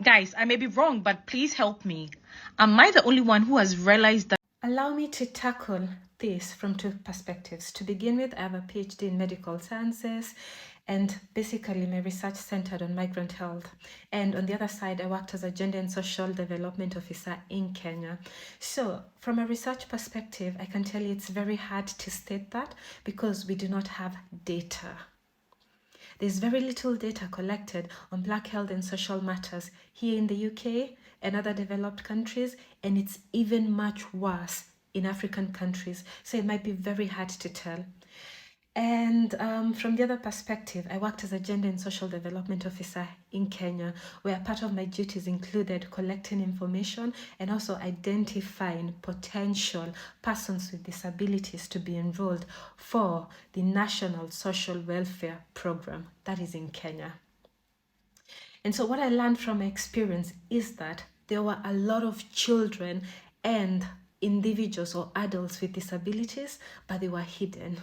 Guys, I may be wrong, but please help me. Am I the only one who has realized that? Allow me to tackle this from two perspectives. To begin with, I have a PhD in medical sciences, and basically my research centered on migrant health. And on the other side, I worked as a gender and social development officer in Kenya. So from a research perspective, I can tell you it's very hard to state that because we do not have data. There's very little data collected on Black health and social matters here in the UK and other developed countries, and it's even much worse in African countries. So it might be very hard to tell. And from the other perspective, I worked as a gender and social development officer in Kenya, where part of my duties included collecting information and also identifying potential persons with disabilities to be enrolled for the National Social Welfare Program that is in Kenya. And so what I learned from my experience is that there were a lot of children and individuals or adults with disabilities, but they were hidden.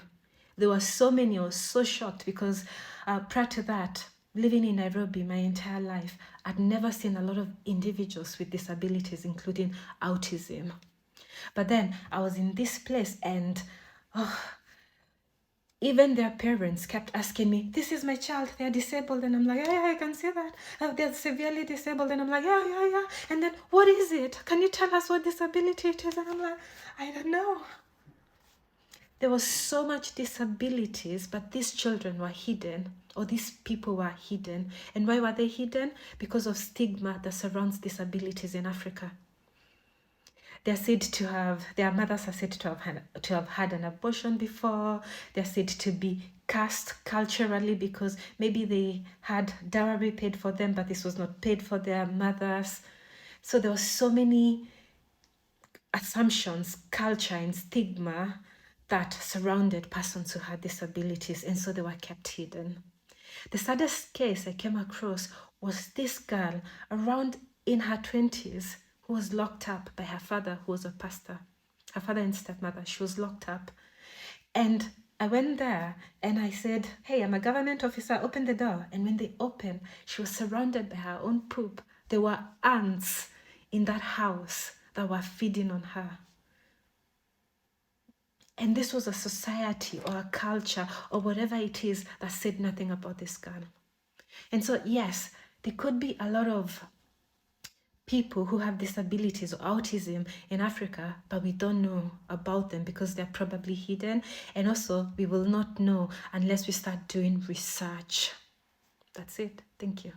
There were so many. I was so shocked because prior to that, living in Nairobi my entire life, I'd never seen a lot of individuals with disabilities, including autism. But then I was in this place and even their parents kept asking me, this is my child, they're disabled. And I'm like, yeah, I can see that. They're severely disabled. And I'm like, yeah. And then, what is it? Can you tell us what disability it is? And I'm like, I don't know. There was so much disabilities, but these children were hidden, or these people were hidden. And why were they hidden? Because of stigma that surrounds disabilities in Africa. They're said to have, their mothers are said to have had an abortion before. They're said to be cast culturally because maybe they had dowry paid for them, but this was not paid for their mothers. So there were so many assumptions, culture, and stigma that surrounded persons who had disabilities, and so they were kept hidden. The saddest case I came across was this girl around in her 20s who was locked up by her father, who was a pastor. Her father and stepmother, she was locked up. And I went there and I said, hey, I'm a government officer, open the door. And when they opened, she was surrounded by her own poop. There were ants in that house that were feeding on her. And this was a society or a culture or whatever it is that said nothing about this girl. And so, yes, there could be a lot of people who have disabilities or autism in Africa, but we don't know about them because they're probably hidden. And also, we will not know unless we start doing research. That's it. Thank you.